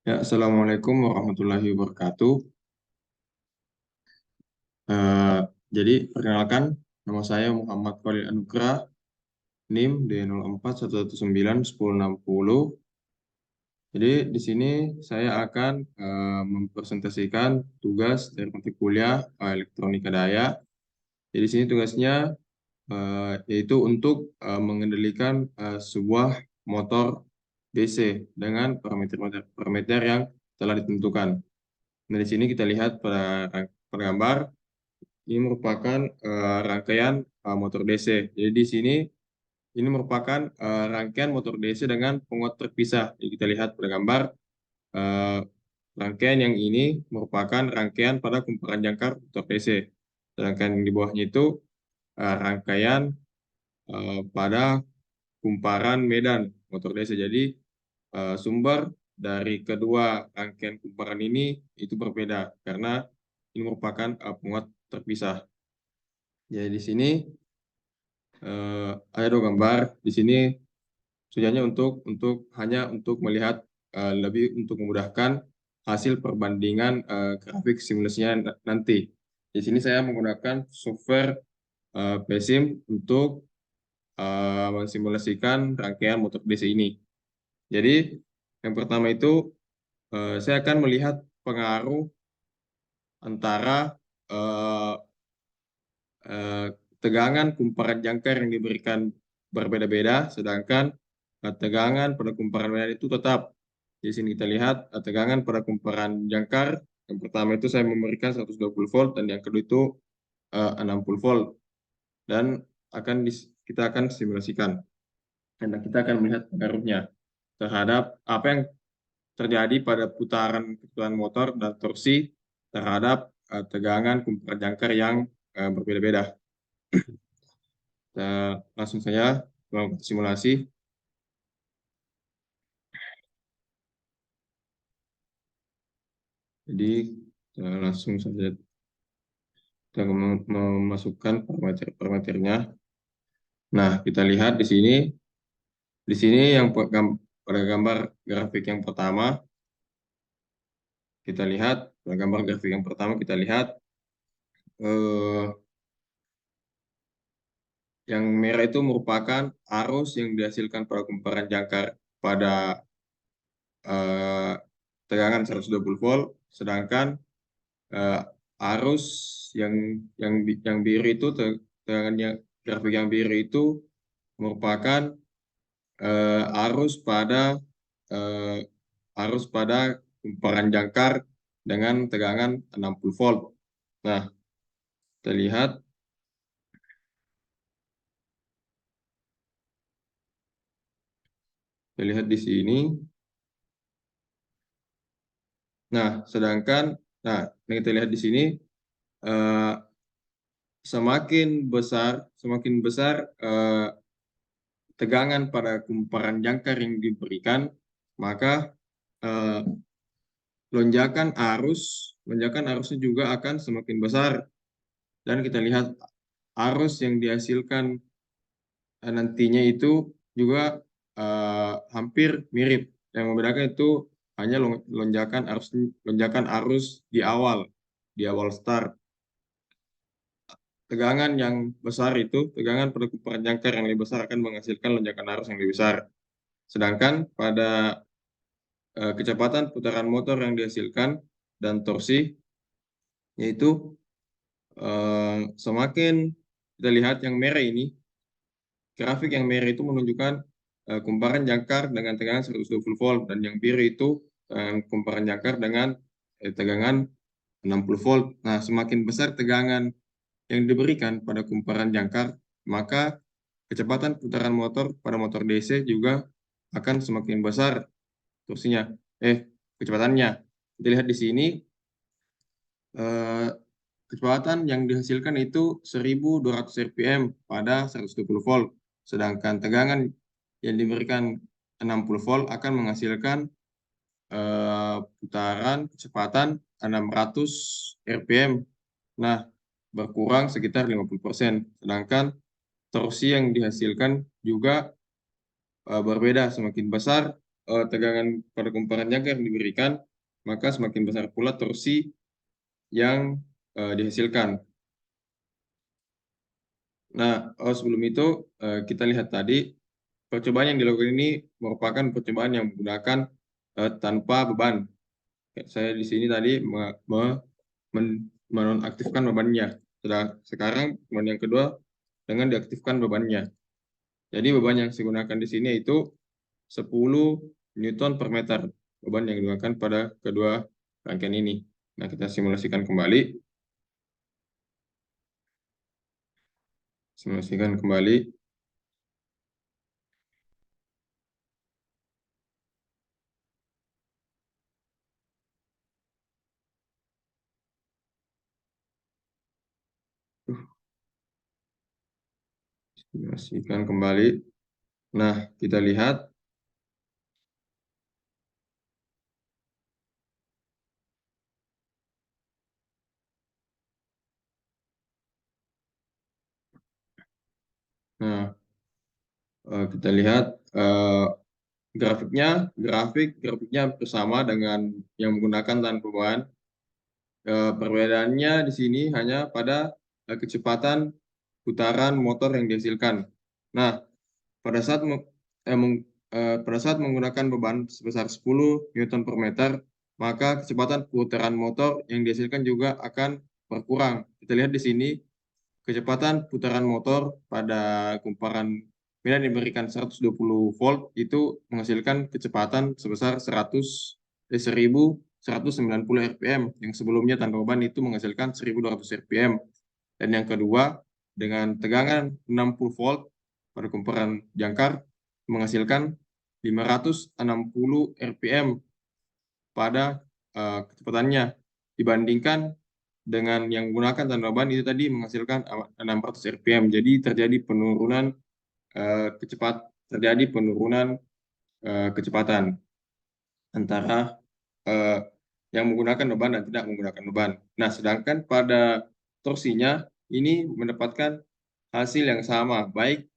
Ya, Assalamualaikum warahmatullahi wabarakatuh. Eh, jadi, perkenalkan, nama saya Muhammad Khalil Anugrah, NIM D0411910660. Jadi, di sini saya akan mempresentasikan tugas dari mata kuliah Elektronika Daya. Jadi, di sini tugasnya yaitu untuk mengendalikan sebuah motor DC dengan parameter yang telah ditentukan. Nah, di sini kita lihat pada gambar. Ini merupakan rangkaian motor DC. Jadi di sini ini merupakan rangkaian motor DC dengan penguat terpisah. Jadi kita lihat pada gambar eh, rangkaian yang ini merupakan rangkaian pada kumparan jangkar motor DC. Sedangkan yang di bawahnya itu rangkaian pada kumparan medan motor DC. Jadi sumber dari kedua rangkaian kumparan ini itu berbeda karena ini merupakan penguat terpisah. Jadi di sini ada dua gambar. Di sini tujuannya hanya untuk melihat lebih untuk memudahkan hasil perbandingan grafik simulasinya nanti. Di sini saya menggunakan software PSIM untuk mensimulasikan rangkaian motor DC ini. Jadi yang pertama itu saya akan melihat pengaruh antara eh, eh, tegangan kumparan jangkar yang diberikan berbeda-beda, sedangkan tegangan pada kumparan medan itu tetap. Di sini kita lihat tegangan pada kumparan jangkar, yang pertama itu saya memberikan 120 volt, dan yang kedua itu 60 volt. Dan kita akan simulasikan. Dan kita akan melihat pengaruhnya terhadap apa yang terjadi pada putaran motor dan torsi terhadap tegangan kumparan jangkar yang berbeda-beda. Kita langsung saja melakukan simulasi. Jadi langsung saja kita memasukkan parameternya. Nah, kita lihat di sini. Di sini yang pada gambar grafik yang pertama, kita lihat eh, yang merah itu merupakan arus yang dihasilkan pada kumparan jangkar pada eh, tegangan 120 volt, sedangkan eh, arus yang yang biru itu tegangannya grafik yang biru itu merupakan arus eh, pada kumparan jangkar dengan tegangan 60 volt. Nah, kita lihat di sini. Nah, yang kita lihat di sini eh, semakin besar tegangan pada kumparan jangkar yang diberikan, maka eh, lonjakan arusnya juga akan semakin besar. Dan kita lihat arus yang dihasilkan nantinya itu juga hampir mirip. Yang membedakan itu hanya lonjakan arus di awal start. Tegangan pada kumparan jangkar yang lebih besar akan menghasilkan lonjakan arus yang lebih besar. Sedangkan pada kecepatan putaran motor yang dihasilkan dan torsi, yaitu semakin kita lihat yang merah ini, grafik yang merah itu menunjukkan kumparan jangkar dengan tegangan 120 volt, dan yang biru itu kumparan jangkar dengan tegangan 60 volt. Nah, semakin besar tegangan yang diberikan pada kumparan jangkar, maka kecepatan putaran motor pada motor DC juga akan semakin besar torsinya, kecepatannya. Kita lihat di sini, eh, kecepatan yang dihasilkan itu 1200 rpm pada 120 volt, sedangkan tegangan yang diberikan 60 volt akan menghasilkan putaran kecepatan 600 rpm. Nah, berkurang sekitar 50%. Sedangkan torsi yang dihasilkan juga berbeda, semakin besar tegangan pada kumparan jangkar yang diberikan, maka semakin besar pula torsi yang dihasilkan. Nah, sebelum itu kita lihat tadi percobaan yang dilakukan ini merupakan percobaan yang menggunakan tanpa beban. Saya di sini tadi menonaktifkan bebannya. Sekarang kemudian yang kedua dengan diaktifkan bebannya. Jadi beban yang saya gunakan di sini itu 10 Newton per meter. Beban yang digunakan pada kedua rangkaian ini. Nah, kita simulasikan kembali. Simulasikan kembali. Simulasikan kembali. Nah, kita lihat. Nah, kita lihat grafiknya bersama dengan yang menggunakan tanpa beban. Perbedaannya di sini hanya pada kecepatan putaran motor yang dihasilkan. Nah, pada saat pada saat menggunakan beban sebesar 10 Newton per meter, maka kecepatan putaran motor yang dihasilkan juga akan berkurang. Kita lihat di sini kecepatan putaran motor pada kumparan medan diberikan 120 volt itu menghasilkan kecepatan sebesar 1190 rpm, yang sebelumnya tanpa beban itu menghasilkan 1200 rpm. Dan yang kedua, dengan tegangan 60 volt pada kumparan jangkar menghasilkan 560 rpm pada kecepatannya, dibandingkan dengan yang menggunakan tanda beban itu tadi menghasilkan 600 rpm. Jadi terjadi penurunan kecepatan antara yang menggunakan beban dan tidak menggunakan beban. Nah, sedangkan pada torsinya ini mendapatkan hasil yang sama, baik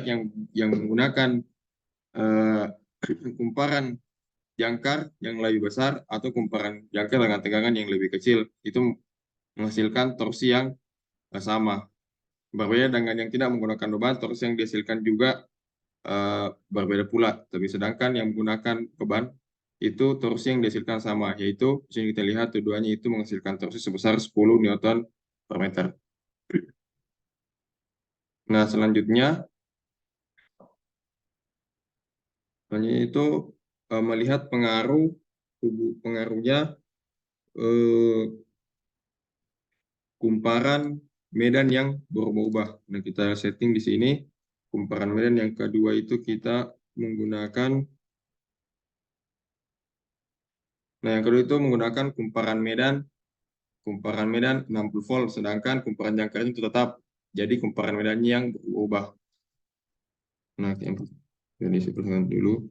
yang menggunakan kumparan jangkar yang lebih besar atau kumparan jangkar dengan tegangan yang lebih kecil, itu menghasilkan torsi yang sama. Berbeda dengan yang tidak menggunakan beban, torsi yang dihasilkan juga berbeda pula. Tapi sedangkan yang menggunakan beban, itu torsi yang dihasilkan sama, yaitu di sini kita lihat keduanya itu menghasilkan torsi sebesar 10 Newton per meter. Nah, selanjutnya itu melihat pengaruhnya kumparan medan yang berubah-ubah. Nah, kita setting di sini kumparan medan yang kedua itu kita menggunakan. Nah, yang kedua itu menggunakan kumparan medan 60 volt, sedangkan kumparan jangkarnya itu tetap. Jadi kumparan medannya yang berubah. Nah, jadi saya dulu.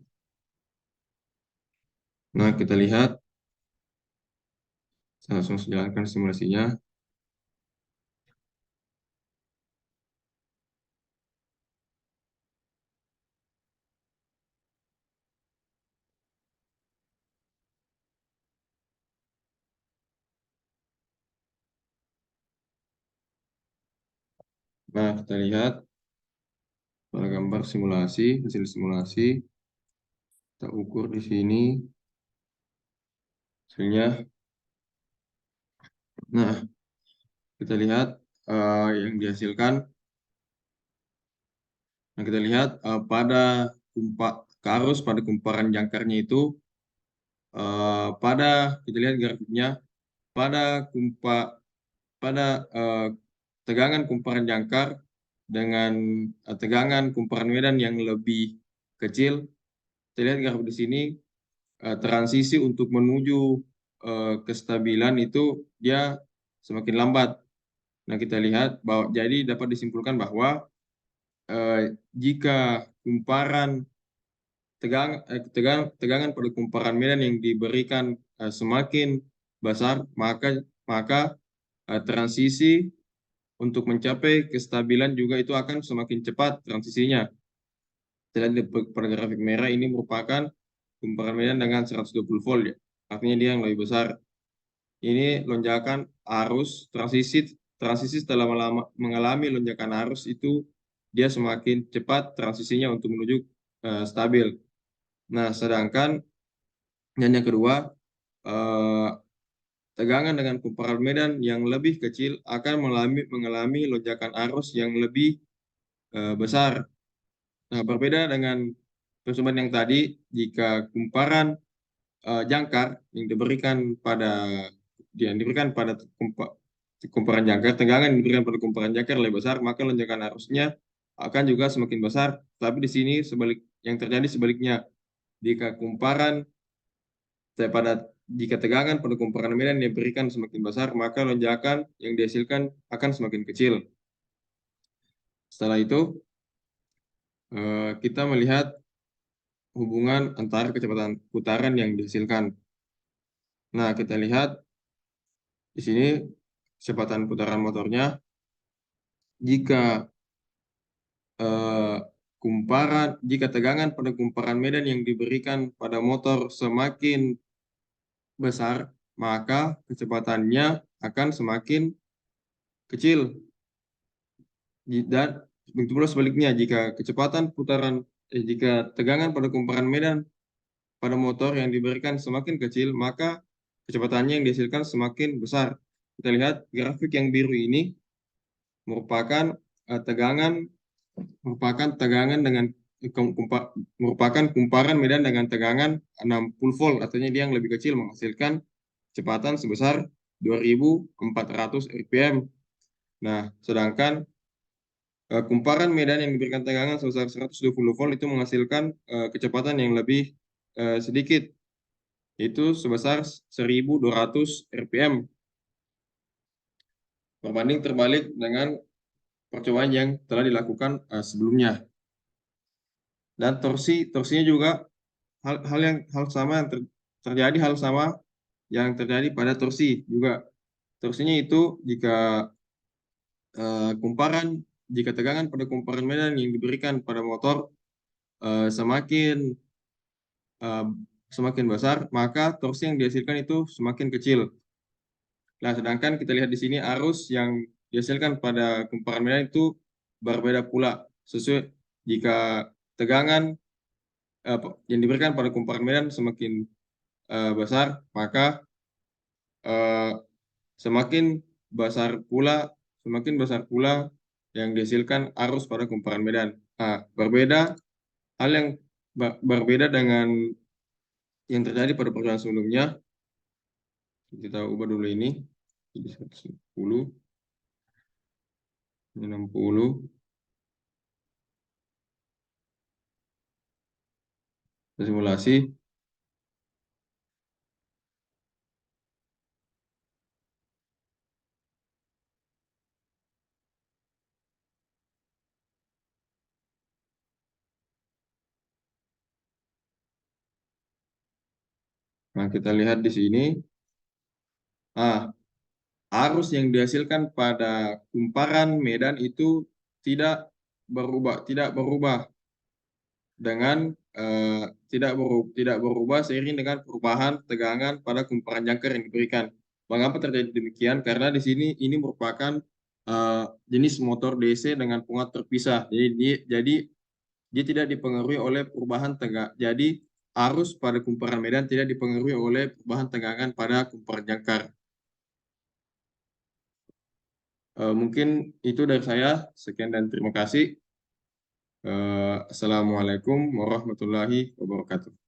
Nah, kita lihat. Saya langsung jalankan simulasinya. Nah, kita lihat pada gambar simulasi, hasil simulasi. Kita ukur di sini hasilnya. Nah, kita lihat yang dihasilkan. Nah, kita lihat pada arus pada kumparan jangkarnya itu kita lihat grafiknya pada tegangan kumparan jangkar dengan tegangan kumparan medan yang lebih kecil. Kita lihat grafik di sini transisi untuk menuju kestabilan itu dia semakin lambat. Nah, kita lihat bahwa jadi dapat disimpulkan bahwa jika tegangan pada kumparan medan yang diberikan semakin besar, maka transisi untuk mencapai kestabilan juga itu akan semakin cepat transisinya. Pada grafik merah ini merupakan kumparan medan dengan 120 volt ya. Artinya dia yang lebih besar. Ini lonjakan arus transisi setelah mengalami lonjakan arus itu dia semakin cepat transisinya untuk menuju stabil. Nah, sedangkan yang kedua, eh, tegangan dengan kumparan medan yang lebih kecil akan mengalami lonjakan arus yang lebih besar. Nah, berbeda dengan percobaan yang tadi, jika kumparan jangkar yang diberikan pada kumparan jangkar, tegangan yang diberikan pada kumparan jangkar lebih besar, maka lonjakan arusnya akan juga semakin besar. Tapi di sini yang terjadi sebaliknya, jika kumparan pada jika tegangan pada kumparan medan yang diberikan semakin besar, maka lonjakan yang dihasilkan akan semakin kecil. Setelah itu, kita melihat hubungan antara kecepatan putaran yang dihasilkan. Nah, kita lihat di sini kecepatan putaran motornya. Jika eh, jika tegangan pada kumparan medan yang diberikan pada motor semakin besar, maka kecepatannya akan semakin kecil. Dan begitu pula sebaliknya, jika tegangan pada kumparan medan pada motor yang diberikan semakin kecil, maka kecepatannya yang dihasilkan semakin besar. Kita lihat grafik yang biru ini merupakan eh, tegangan merupakan kumparan medan dengan tegangan 60 volt, artinya dia yang lebih kecil menghasilkan kecepatan sebesar 2400 rpm. Nah, sedangkan kumparan medan yang diberikan tegangan sebesar 120 volt itu menghasilkan kecepatan yang lebih sedikit, itu sebesar 1200 rpm. Berbanding terbalik dengan percobaan yang telah dilakukan sebelumnya. Dan torsinya juga hal sama yang terjadi yang terjadi pada torsi juga. Torsinya itu eh, kumparan jika tegangan pada kumparan medan yang diberikan pada motor eh, semakin eh, semakin besar, maka torsi yang dihasilkan itu semakin kecil. Nah, sedangkan kita lihat di sini arus yang dihasilkan pada kumparan medan itu berbeda pula. Sesuai jika tegangan yang diberikan pada kumparan medan semakin besar, maka eh, semakin semakin besar pula yang dihasilkan arus pada kumparan medan. Nah, hal yang berbeda dengan yang terjadi pada perjalanan sebelumnya. Kita ubah dulu ini jadi 110, 60, simulasi. Nah, kita lihat di sini. Ah, arus yang dihasilkan pada kumparan medan itu tidak berubah dengan tidak berubah seiring dengan perubahan tegangan pada kumparan jangkar yang diberikan. Mengapa terjadi demikian? Karena di sini ini merupakan jenis motor DC dengan penguat terpisah. Jadi dia tidak dipengaruhi oleh perubahan tegangan. Jadi arus pada kumparan medan tidak dipengaruhi oleh perubahan tegangan pada kumparan jangkar. Mungkin itu dari saya. Sekian dan terima kasih. Assalamualaikum warahmatullahi wabarakatuh.